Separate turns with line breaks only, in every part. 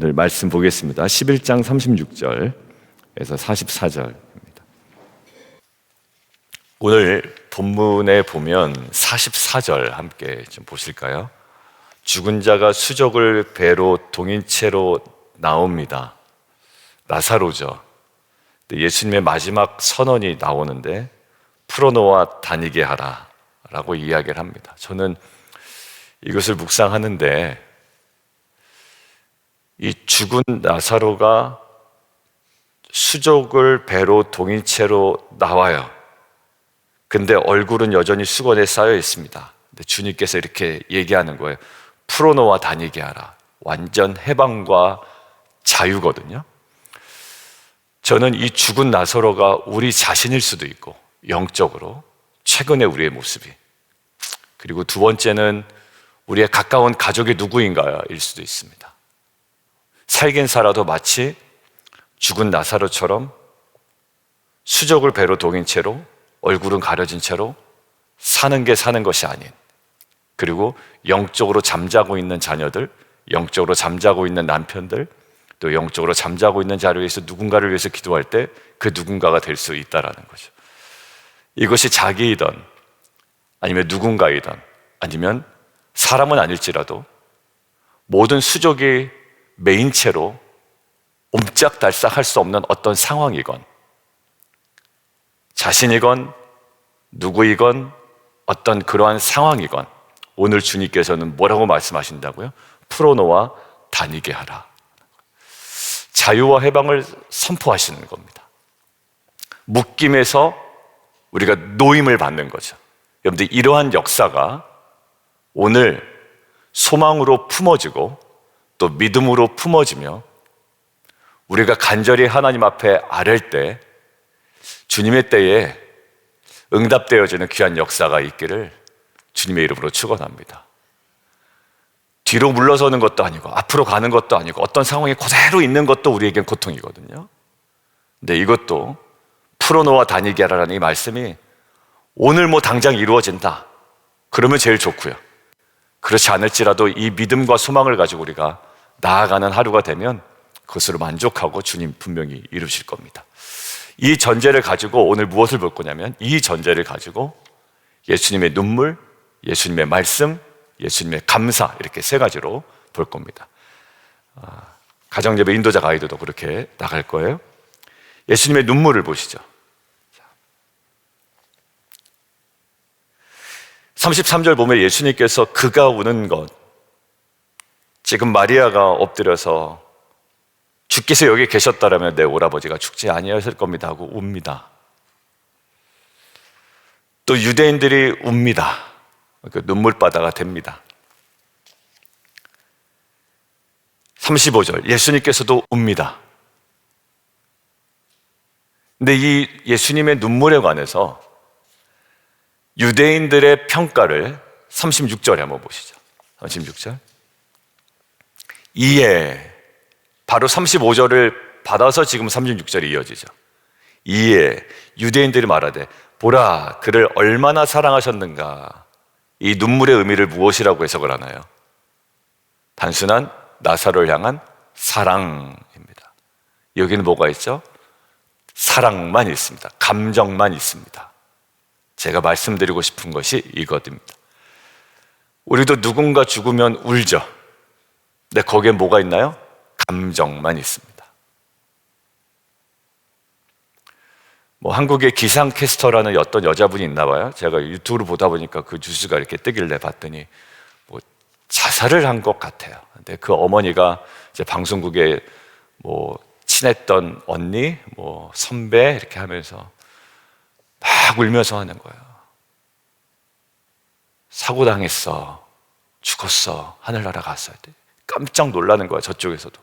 오늘 말씀 보겠습니다. 11장 36절에서 44절입니다. 오늘 본문에 보면 44절 함께 좀 보실까요? 죽은 자가 수족을 배로 동인채로 나옵니다. 나사로죠. 예수님의 마지막 선언이 나오는데 풀어놓아 다니게 하라 라고 이야기를 합니다. 저는 이것을 묵상하는데 이 죽은 나사로가 수족을 배로 동인채로 나와요. 근데 얼굴은 여전히 수건에 쌓여 있습니다. 근데 주님께서 이렇게 얘기하는 거예요. 풀어놓아 다니게 하라. 완전 해방과 자유거든요. 저는 이 죽은 나사로가 우리 자신일 수도 있고, 영적으로 최근의 우리의 모습이, 그리고 두 번째는 우리의 가까운 가족이 누구인가일 수도 있습니다. 살긴 살아도 마치 죽은 나사로처럼 수족을 배로 동인 채로 얼굴은 가려진 채로 사는 게 사는 것이 아닌, 그리고 영적으로 잠자고 있는 자녀들, 영적으로 잠자고 있는 남편들, 또 영적으로 잠자고 있는 자를 위해서 누군가를 위해서 기도할 때 그 누군가가 될 수 있다라는 거죠. 이것이 자기이든 아니면 누군가이든 아니면 사람은 아닐지라도 모든 수족이 메인 채로 옴짝달싹할 수 없는 어떤 상황이건, 자신이건 누구이건 어떤 그러한 상황이건, 오늘 주님께서는 뭐라고 말씀하신다고요? 풀어놓아 다니게 하라. 자유와 해방을 선포하시는 겁니다. 묶임에서 우리가 노임을 받는 거죠. 여러분들, 이러한 역사가 오늘 소망으로 품어지고 또 믿음으로 품어지며 우리가 간절히 하나님 앞에 아랠 때 주님의 때에 응답되어지는 귀한 역사가 있기를 주님의 이름으로 축원합니다. 뒤로 물러서는 것도 아니고 앞으로 가는 것도 아니고 어떤 상황에 그대로 있는 것도 우리에겐 고통이거든요. 근데 이것도 풀어놓아 다니게 하라는 이 말씀이 오늘 뭐 당장 이루어진다 그러면 제일 좋고요. 그렇지 않을지라도 이 믿음과 소망을 가지고 우리가 나아가는 하루가 되면 그것으로 만족하고 주님 분명히 이루실 겁니다. 이 전제를 가지고 오늘 무엇을 볼 거냐면, 이 전제를 가지고 예수님의 눈물, 예수님의 말씀, 예수님의 감사, 이렇게 세 가지로 볼 겁니다. 가정예배 인도자 가이드도 그렇게 나갈 거예요. 예수님의 눈물을 보시죠. 33절 보면 예수님께서 그가 우는 것, 지금 마리아가 엎드려서 주께서 여기 계셨다라면 내 오라버지가 죽지 아니하였을 겁니다 하고 웁니다. 또 유대인들이 웁니다. 그 눈물바다가 됩니다. 35절 예수님께서도 웁니다. 근데 이 예수님의 눈물에 관해서 유대인들의 평가를 36절에 한번 보시죠. 36절. 이에, 바로 35절을 받아서 지금 36절이 이어지죠. 이에 유대인들이 말하되 보라 그를 얼마나 사랑하셨는가. 이 눈물의 의미를 무엇이라고 해석을 하나요? 단순한 나사로를 향한 사랑입니다. 여기는 뭐가 있죠? 사랑만 있습니다. 감정만 있습니다. 제가 말씀드리고 싶은 것이 이것입니다. 우리도 누군가 죽으면 울죠. 근데 거기에 뭐가 있나요? 감정만 있습니다. 뭐 한국의 기상캐스터라는 어떤 여자분이 있나 봐요. 제가 유튜브를 보다 보니까 그 뉴스가 이렇게 뜨길래 봤더니 뭐 자살을 한 것 같아요. 근데 그 어머니가 이제 방송국에 뭐 친했던 언니, 뭐 선배 이렇게 하면서 막 울면서 하는 거예요. 사고 당했어, 죽었어, 하늘나라 갔어야 돼. 깜짝 놀라는 거야, 저쪽에서도.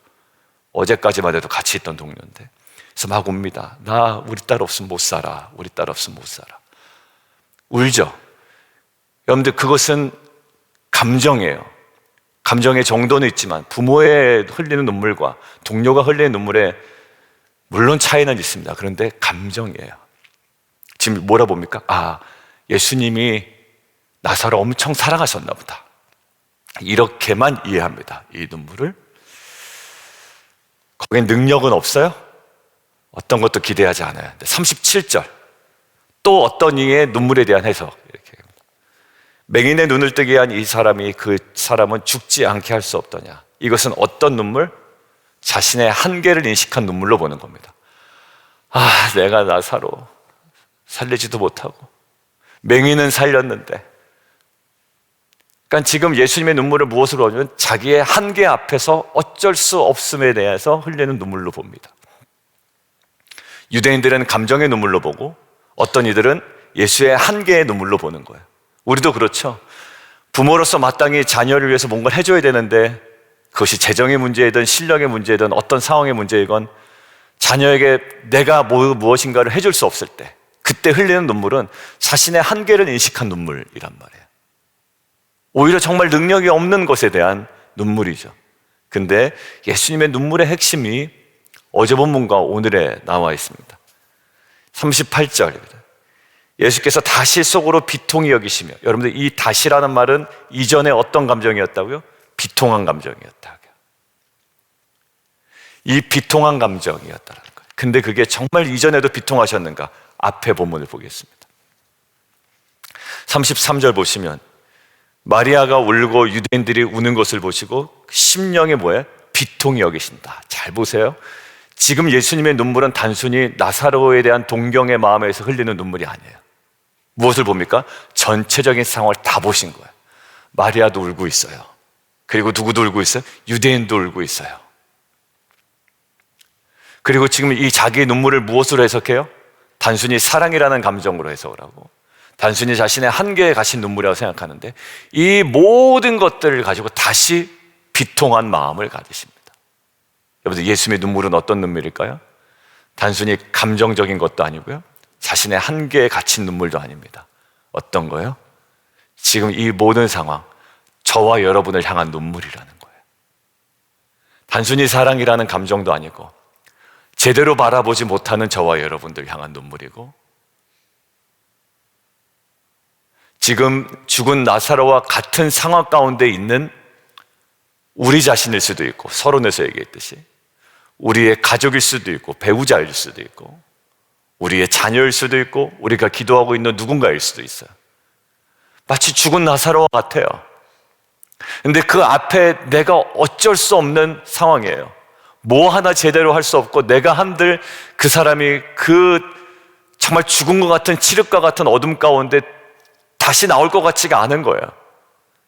어제까지만 해도 같이 있던 동료인데. 그래서 막 웁니다. 나 우리 딸 없으면 못 살아. 우리 딸 없으면 못 살아. 울죠. 여러분들, 그것은 감정이에요. 감정의 정도는 있지만 부모의 흘리는 눈물과 동료가 흘리는 눈물에 물론 차이는 있습니다. 그런데 감정이에요. 지금 뭐라 봅니까? 아, 예수님이 나사로 엄청 사랑하셨나 보다. 이렇게만 이해합니다. 이 눈물을. 거긴 능력은 없어요? 어떤 것도 기대하지 않아요. 37절 또 어떤 이의 눈물에 대한 해석 이렇게. 맹인의 눈을 뜨게 한 이 사람이 그 사람은 죽지 않게 할 수 없더냐. 이것은 어떤 눈물? 자신의 한계를 인식한 눈물로 보는 겁니다. 내가 나사로 살리지도 못하고 맹인은 살렸는데. 그러니까 지금 예수님의 눈물을 무엇으로 보냐면 자기의 한계 앞에서 어쩔 수 없음에 대해서 흘리는 눈물로 봅니다. 유대인들은 감정의 눈물로 보고 어떤 이들은 예수의 한계의 눈물로 보는 거예요. 우리도 그렇죠. 부모로서 마땅히 자녀를 위해서 뭔가를 해줘야 되는데 그것이 재정의 문제이든 실력의 문제이든 어떤 상황의 문제이건 자녀에게 내가 무엇인가를 해줄 수 없을 때 그때 흘리는 눈물은 자신의 한계를 인식한 눈물이란 말이에요. 오히려 정말 능력이 없는 것에 대한 눈물이죠. 근데 예수님의 눈물의 핵심이 어제 본문과 오늘에 나와 있습니다. 38절입니다. 예수께서 다시 속으로 비통히 여기시며, 여러분들 이 다시라는 말은 이전에 어떤 감정이었다고요? 비통한 감정이었다고요. 이 비통한 감정이었다는 거예요. 근데 그게 정말 이전에도 비통하셨는가? 앞에 본문을 보겠습니다. 33절 보시면 마리아가 울고 유대인들이 우는 것을 보시고 심령에 뭐예요? 비통히 여기신다. 잘 보세요. 지금 예수님의 눈물은 단순히 나사로에 대한 동경의 마음에서 흘리는 눈물이 아니에요. 무엇을 봅니까? 전체적인 상황을 다 보신 거예요. 마리아도 울고 있어요. 그리고 누구도 울고 있어요? 유대인도 울고 있어요. 그리고 지금 이 자기의 눈물을 무엇으로 해석해요? 단순히 사랑이라는 감정으로 해석을 하고 단순히 자신의 한계에 가신 눈물이라고 생각하는데 이 모든 것들을 가지고 다시 비통한 마음을 가지십니다. 여러분들 예수님의 눈물은 어떤 눈물일까요? 단순히 감정적인 것도 아니고요. 자신의 한계에 갇힌 눈물도 아닙니다. 어떤 거요? 지금 이 모든 상황, 저와 여러분을 향한 눈물이라는 거예요. 단순히 사랑이라는 감정도 아니고 제대로 바라보지 못하는 저와 여러분들 향한 눈물이고 지금 죽은 나사로와 같은 상황 가운데 있는 우리 자신일 수도 있고 서론에서 얘기했듯이 우리의 가족일 수도 있고 배우자일 수도 있고 우리의 자녀일 수도 있고 우리가 기도하고 있는 누군가일 수도 있어요. 마치 죽은 나사로와 같아요. 근데 그 앞에 내가 어쩔 수 없는 상황이에요. 뭐 하나 제대로 할 수 없고 내가 한들 그 사람이 그 정말 죽은 것 같은 칠흑과 같은 어둠 가운데 다시 나올 것 같지가 않은 거예요.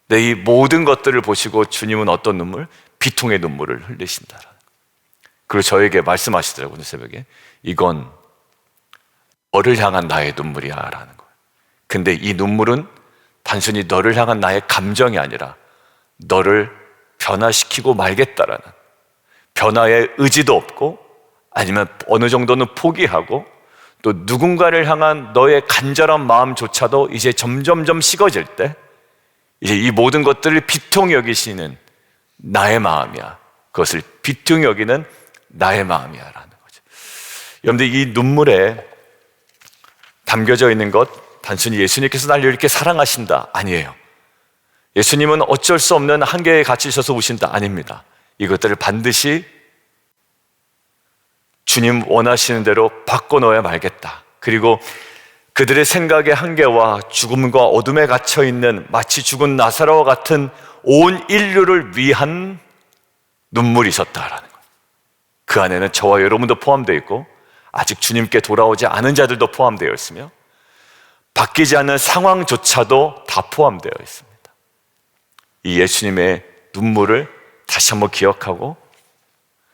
근데 이 모든 것들을 보시고 주님은 어떤 눈물? 비통의 눈물을 흘리신다라는 거예요. 그리고 저에게 말씀하시더라고요. 오늘 새벽에 이건 너를 향한 나의 눈물이야 라는 거예요. 근데 이 눈물은 단순히 너를 향한 나의 감정이 아니라 너를 변화시키고 말겠다라는 변화의 의지도 없고 아니면 어느 정도는 포기하고 또 누군가를 향한 너의 간절한 마음조차도 이제 점점점 식어질 때 이제 이 모든 것들을 비통히 여기시는 나의 마음이야. 그것을 비통히 여기는 나의 마음이야 라는 거죠. 여러분들 이 눈물에 담겨져 있는 것 단순히 예수님께서 날 이렇게 사랑하신다 아니에요. 예수님은 어쩔 수 없는 한계에 갇히셔서 우신다 아닙니다. 이것들을 반드시 주님 원하시는 대로 바꿔놓아야 말겠다. 그리고 그들의 생각의 한계와 죽음과 어둠에 갇혀있는 마치 죽은 나사로와 같은 온 인류를 위한 눈물이셨다라는 거예요. 그 안에는 저와 여러분도 포함되어 있고 아직 주님께 돌아오지 않은 자들도 포함되어 있으며 바뀌지 않는 상황조차도 다 포함되어 있습니다. 이 예수님의 눈물을 다시 한번 기억하고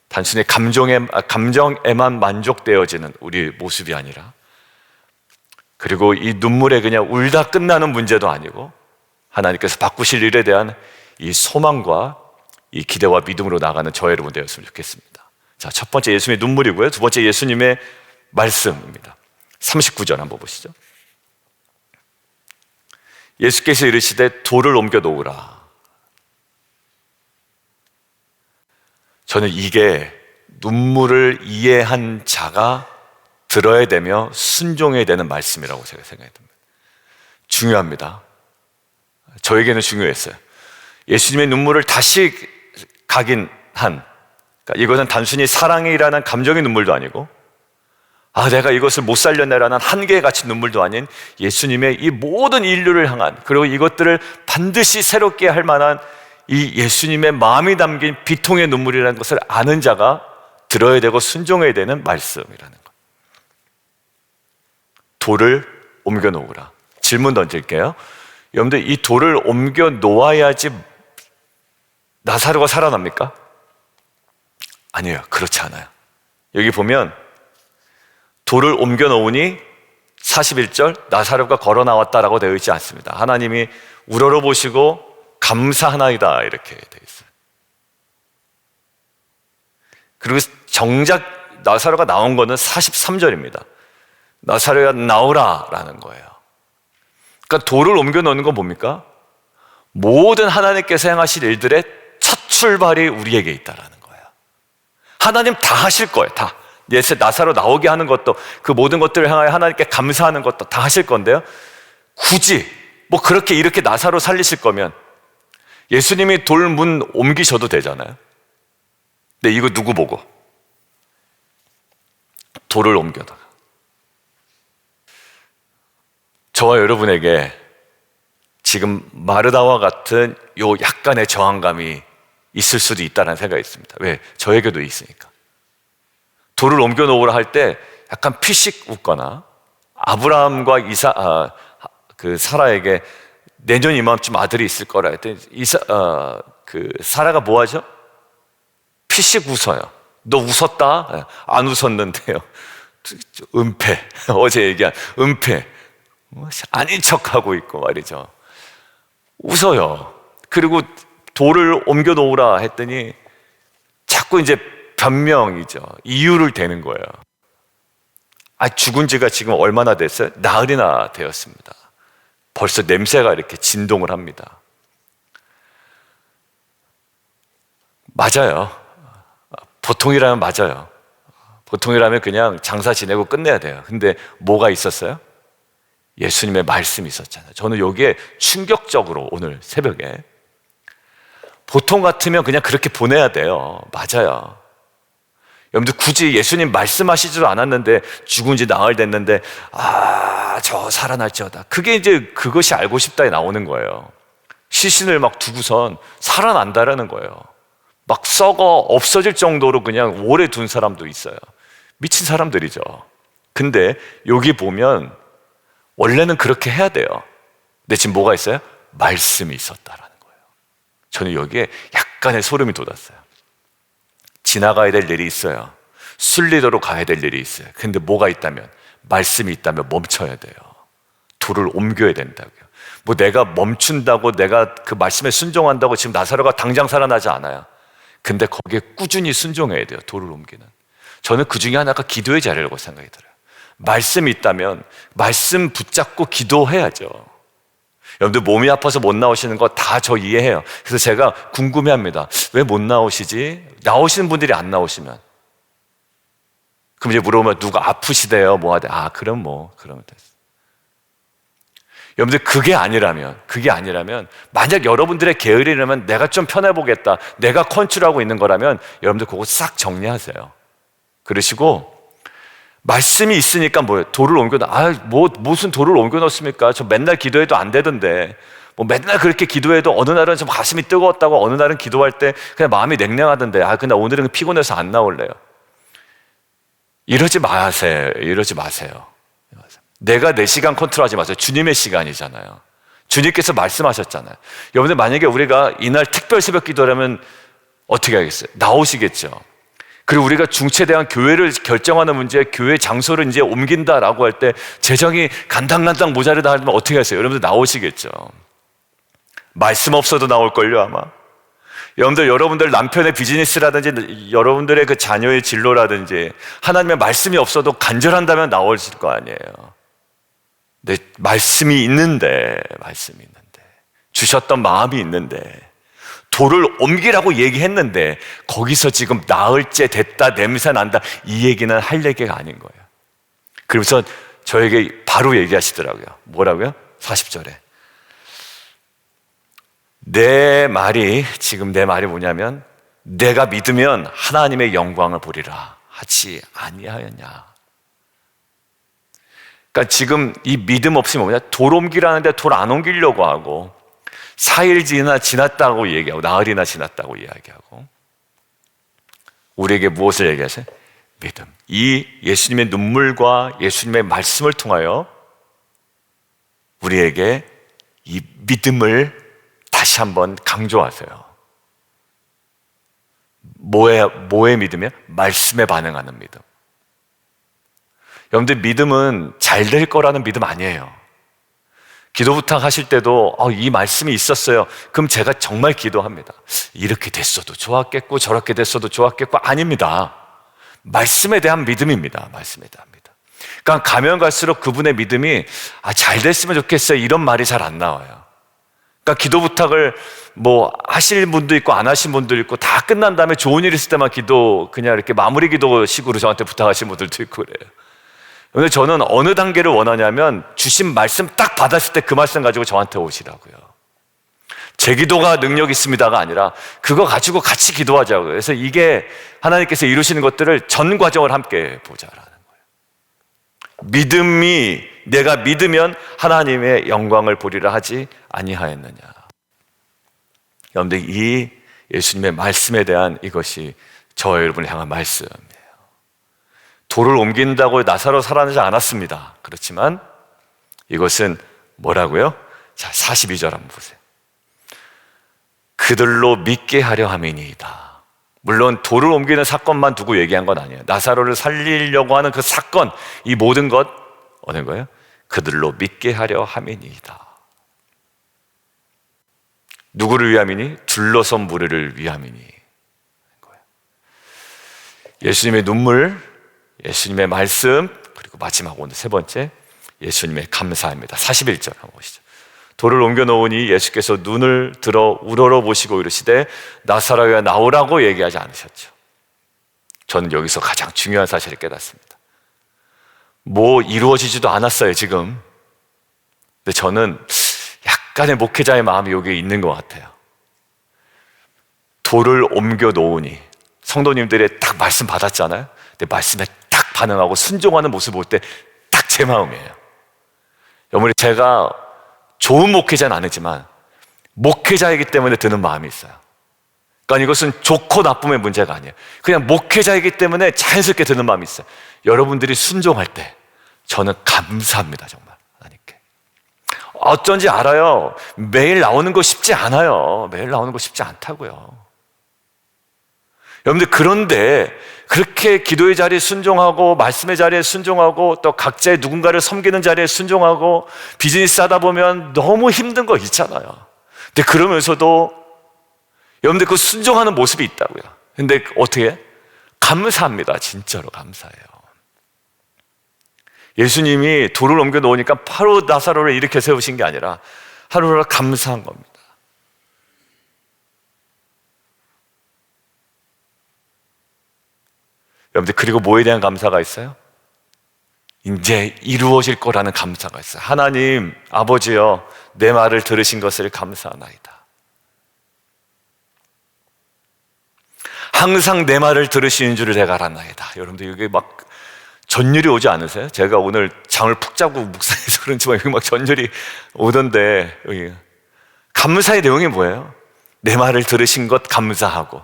단순히 감정에만 만족되어지는 우리 모습이 아니라 그리고 이 눈물에 그냥 울다 끝나는 문제도 아니고 하나님께서 바꾸실 일에 대한 이 소망과 이 기대와 믿음으로 나가는 저 여러분 되었으면 좋겠습니다. 자, 첫 번째 예수님의 눈물이고요. 두 번째 예수님의 말씀입니다. 39절 한번 보시죠. 예수께서 이르시되 돌을 옮겨 놓으라. 저는 이게 눈물을 이해한 자가 들어야 되며 순종해야 되는 말씀이라고 제가 생각이 듭니다. 중요합니다. 저에게는 중요했어요. 예수님의 눈물을 다시 각인한 그러니까 이것은 단순히 사랑이라는 감정의 눈물도 아니고, 내가 이것을 못 살렸네라는 한계에 갇힌 눈물도 아닌 예수님의 이 모든 인류를 향한, 그리고 이것들을 반드시 새롭게 할 만한 이 예수님의 마음이 담긴 비통의 눈물이라는 것을 아는 자가 들어야 되고 순종해야 되는 말씀이라는 것. 돌을 옮겨 놓으라. 질문 던질게요. 여러분들, 이 돌을 옮겨 놓아야지 나사로가 살아납니까? 아니에요. 그렇지 않아요. 여기 보면 돌을 옮겨 놓으니 41절 나사로가 걸어 나왔다라고 되어 있지 않습니다. 하나님이 우러러보시고 감사하나이다 이렇게 되어 있어요. 그리고 정작 나사로가 나온 거는 43절입니다. 나사로야 나오라 라는 거예요. 그러니까 돌을 옮겨 놓는 건 뭡니까? 모든 하나님께서 행하실 일들의 첫 출발이 우리에게 있다라는 거예요. 하나님 다 하실 거예요. 다. 나사로 나오게 하는 것도, 그 모든 것들을 향하여 하나님께 감사하는 것도 다 하실 건데요, 굳이 뭐 그렇게 이렇게 나사로 살리실 거면 예수님이 돌문 옮기셔도 되잖아요. 근데 이거 누구 보고? 돌을 옮겨다가. 저와 여러분에게 지금 마르다와 같은 요 약간의 저항감이 있을 수도 있다는 생각이 있습니다. 왜? 저에게도 있으니까. 돌을 옮겨 놓으라 할 때 약간 피식 웃거나, 아브라함과 사라에게 내년 이맘쯤 아들이 있을 거라 했더니 사라가 뭐 하죠? 피식 웃어요. 너 웃었다? 안 웃었는데요. 은폐. 어제 얘기한 은폐. 아닌 척하고 있고 말이죠. 웃어요. 그리고 돌을 옮겨 놓으라 했더니 자꾸 이제 변명이죠. 이유를 대는 거예요. 죽은 지가 지금 얼마나 됐어요? 나흘이나 되었습니다. 벌써 냄새가 이렇게 진동을 합니다. 맞아요. 보통이라면 맞아요. 보통이라면 그냥 장사 지내고 끝내야 돼요. 근데 뭐가 있었어요? 예수님의 말씀이 있었잖아요. 저는 여기에 충격적으로 오늘 새벽에, 보통 같으면 그냥 그렇게 보내야 돼요. 맞아요. 여러분들, 굳이 예수님 말씀하시지도 않았는데 죽은 지 나흘 됐는데 저 살아날지어다, 그게 이제 그것이 알고 싶다에 나오는 거예요. 시신을 막 두고선 살아난다라는 거예요. 막 썩어 없어질 정도로 그냥 오래 둔 사람도 있어요. 미친 사람들이죠. 근데 여기 보면 원래는 그렇게 해야 돼요. 근데 지금 뭐가 있어요? 말씀이 있었다라는 거예요. 저는 여기에 약간의 소름이 돋았어요. 지나가야 될 일이 있어요. 순리대로 가야 될 일이 있어요. 근데 뭐가 있다면, 말씀이 있다면 멈춰야 돼요. 돌을 옮겨야 된다고요. 뭐 내가 멈춘다고, 내가 그 말씀에 순종한다고 지금 나사로가 당장 살아나지 않아요. 근데 거기에 꾸준히 순종해야 돼요. 돌을 옮기는. 저는 그 중에 하나가 기도의 자리라고 생각이 들어요. 말씀이 있다면 말씀 붙잡고 기도해야죠. 여러분들, 몸이 아파서 못 나오시는 거 다 저 이해해요. 그래서 제가 궁금해합니다. 왜 못 나오시지? 나오시는 분들이 안 나오시면, 그럼 이제 물어보면 누가 아프시대요? 뭐 하대? 그러면 됐어. 여러분들, 그게 아니라면 만약 여러분들의 게으르려면 내가 좀 편해보겠다, 내가 컨트롤하고 있는 거라면 여러분들 그거 싹 정리하세요. 그러시고, 말씀이 있으니까 뭐예요? 돌을 무슨 돌을 옮겨 놓습니까? 저 맨날 기도해도 안 되던데, 뭐 맨날 그렇게 기도해도 어느 날은 좀 가슴이 뜨거웠다고, 어느 날은 기도할 때 그냥 마음이 냉랭하던데, 근데 오늘은 피곤해서 안 나올래요. 이러지 마세요. 내가 내 시간 컨트롤하지 마세요. 주님의 시간이잖아요. 주님께서 말씀하셨잖아요. 여러분들, 만약에 우리가 이날 특별 새벽 기도라면 어떻게 하겠어요? 나오시겠죠. 그리고 우리가 중체대한 교회를 결정하는 문제, 교회 장소를 이제 옮긴다라고 할 때 재정이 간당간당 모자르다 하면 어떻게 하세요? 여러분들 나오시겠죠. 말씀 없어도 나올걸요, 아마. 여러분들 남편의 비즈니스라든지 여러분들의 그 자녀의 진로라든지 하나님의 말씀이 없어도 간절한다면 나오실 거 아니에요. 네, 말씀이 있는데 주셨던 마음이 있는데 돌을 옮기라고 얘기했는데 거기서 지금 나흘째 됐다, 냄새 난다, 이 얘기는 할 얘기가 아닌 거예요. 그래서 저에게 바로 얘기하시더라고요. 뭐라고요? 40절에 내 말이 뭐냐면 내가 믿으면 하나님의 영광을 보리라 하지 아니하였냐. 그러니까 지금 이 믿음 없이 뭐냐, 돌 옮기라는데 돌 안 옮기려고 하고, 4일이나 지났다고 얘기하고, 나흘이나 지났다고 이야기하고, 우리에게 무엇을 얘기하세요? 믿음. 이 예수님의 눈물과 예수님의 말씀을 통하여 우리에게 이 믿음을 다시 한번 강조하세요. 뭐의 믿음이요? 말씀에 반응하는 믿음. 여러분들, 믿음은 잘 될 거라는 믿음 아니에요. 기도 부탁하실 때도 이 말씀이 있었어요. 그럼 제가 정말 기도합니다. 이렇게 됐어도 좋았겠고 저렇게 됐어도 좋았겠고, 아닙니다. 말씀에 대한 믿음입니다. 말씀에 대한 믿음. 그러니까 가면 갈수록 그분의 믿음이 잘 됐으면 좋겠어요, 이런 말이 잘 안 나와요. 그러니까 기도 부탁을 하실 분도 있고 안 하신 분도 있고, 다 끝난 다음에 좋은 일 있을 때만 그냥 이렇게 마무리 기도식으로 저한테 부탁하신 분들도 있고 그래요. 근데 저는 어느 단계를 원하냐면, 주신 말씀 딱 받았을 때 그 말씀 가지고 저한테 오시라고요. 제 기도가 능력 있습니다가 아니라 그거 가지고 같이 기도하자고요. 그래서 이게 하나님께서 이루시는 것들을 전 과정을 함께 보자라는 거예요. 믿음이, 내가 믿으면 하나님의 영광을 보리라 하지 아니하였느냐. 여러분들, 이 예수님의 말씀에 대한 이것이 저와 여러분을 향한 말씀이에요. 돌을 옮긴다고 나사로 살아나지 않았습니다. 그렇지만 이것은 뭐라고요? 자, 42절 한번 보세요. 그들로 믿게 하려 함이니이다. 물론 돌을 옮기는 사건만 두고 얘기한 건 아니에요. 나사로를 살리려고 하는 그 사건, 이 모든 것 어느 거예요? 그들로 믿게 하려 함이니이다. 누구를 위함이니? 둘러선 무리를 위함이니. 예수님의 눈물, 예수님의 말씀, 그리고 마지막 오늘 세 번째, 예수님의 감사입니다. 41절 한번 보시죠. 돌을 옮겨 놓으니 예수께서 눈을 들어 우러러 보시고 이르시되 나사로야 나오라고 얘기하지 않으셨죠. 저는 여기서 가장 중요한 사실을 깨닫습니다. 이루어지지도 않았어요 지금. 근데 저는 약간의 목회자의 마음이 여기에 있는 것 같아요. 돌을 옮겨 놓으니, 성도님들의 딱 말씀 받았잖아요. 근데 말씀에 딱 반응하고 순종하는 모습 볼 때 딱 제 마음이에요. 여러분, 제가 좋은 목회자는 아니지만 목회자이기 때문에 드는 마음이 있어요. 그러니까 이것은 좋고 나쁨의 문제가 아니에요. 그냥 목회자이기 때문에 자연스럽게 드는 마음이 있어요. 여러분들이 순종할 때 저는 감사합니다. 정말 하나님께. 어쩐지 알아요. 매일 나오는 거 쉽지 않아요. 매일 나오는 거 쉽지 않다고요. 여러분들, 그런데 그렇게 기도의 자리에 순종하고 말씀의 자리에 순종하고 또 각자의 누군가를 섬기는 자리에 순종하고 비즈니스 하다 보면 너무 힘든 거 있잖아요. 근데 그러면서도 여러분들 그 순종하는 모습이 있다고요. 근데 어떻게? 감사합니다. 진짜로 감사해요. 예수님이 돌을 옮겨 놓으니까 바로 나사로를 이렇게 세우신 게 아니라 하루를 감사한 겁니다. 여러분들, 그리고 뭐에 대한 감사가 있어요? 이제 이루어질 거라는 감사가 있어요. 하나님 아버지여, 내 말을 들으신 것을 감사하나이다. 항상 내 말을 들으시는 줄을 내가 알았나이다. 여러분들, 이게 막 전율이 오지 않으세요? 제가 오늘 잠을 푹 자고 묵상해서 그런지 여기 막 전율이 오던데, 여기 감사의 내용이 뭐예요? 내 말을 들으신 것 감사하고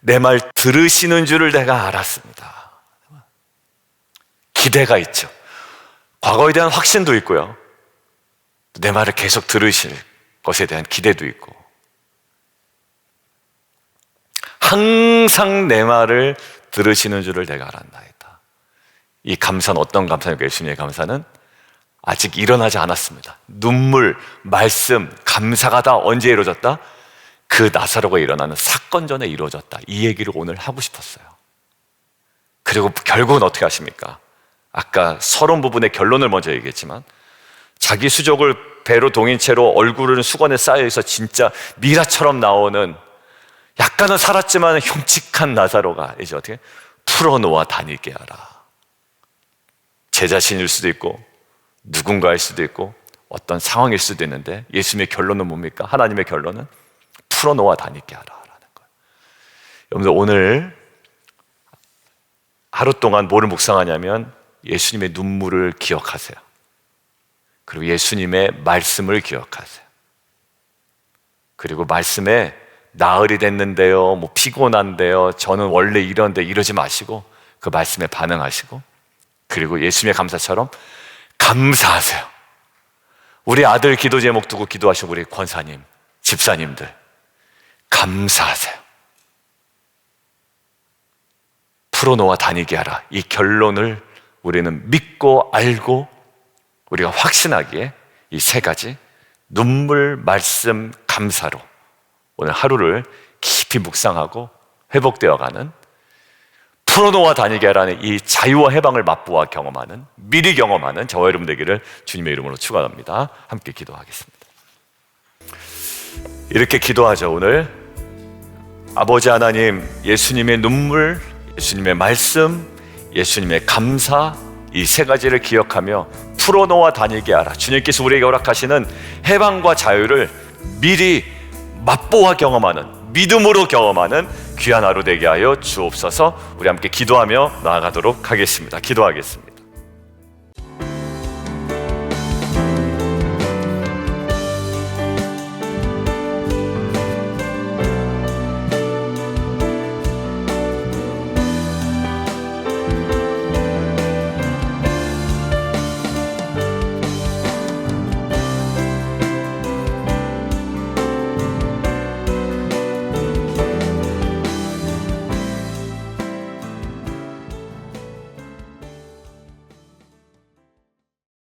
내 말 들으시는 줄을 내가 알았습니다. 기대가 있죠. 과거에 대한 확신도 있고요, 내 말을 계속 들으실 것에 대한 기대도 있고, 항상 내 말을 들으시는 줄을 내가 알았나이다. 이 감사는 어떤 감사입니까? 예수님의 감사는 아직 일어나지 않았습니다. 눈물, 말씀, 감사가 다 언제 이루어졌다? 그 나사로가 일어나는 사건 전에 이루어졌다. 이 얘기를 오늘 하고 싶었어요. 그리고 결국은 어떻게 하십니까? 아까 서론 부분의 결론을 먼저 얘기했지만, 자기 수족을 배로 동인 채로 얼굴은 수건에 쌓여있어 진짜 미라처럼 나오는, 약간은 살았지만 흉측한 나사로가 이제 어떻게 풀어놓아 다니게 하라. 제 자신일 수도 있고 누군가일 수도 있고 어떤 상황일 수도 있는데, 예수님의 결론은 뭡니까? 하나님의 결론은 풀어놓아 다니게 하라라는 거예요. 여러분들 오늘 하루 동안 뭐를 묵상하냐면 예수님의 눈물을 기억하세요. 그리고 예수님의 말씀을 기억하세요. 그리고 말씀에 나흘이 됐는데요, 뭐 피곤한데요, 저는 원래 이런데 이러지 마시고 그 말씀에 반응하시고, 그리고 예수님의 감사처럼 감사하세요. 우리 아들 기도 제목 두고 기도하시고 우리 권사님, 집사님들 감사하세요. 풀어놓아 다니게 하라. 이 결론을 우리는 믿고 알고 우리가 확신하기에 이 세 가지 눈물, 말씀, 감사로 오늘 하루를 깊이 묵상하고 회복되어가는, 풀어놓아 다니게 하라는 이 자유와 해방을 맛보아 경험하는, 미리 경험하는 저와 여러분 되기를 주님의 이름으로 축원합니다. 함께 기도하겠습니다. 이렇게 기도하죠. 오늘 아버지 하나님, 예수님의 눈물, 예수님의 말씀, 예수님의 감사, 이 세 가지를 기억하며 풀어놓아 다니게 하라. 주님께서 우리에게 허락하시는 해방과 자유를 미리 맛보아 경험하는, 믿음으로 경험하는 귀한 하루 되게 하여 주옵소서. 우리 함께 기도하며 나아가도록 하겠습니다. 기도하겠습니다.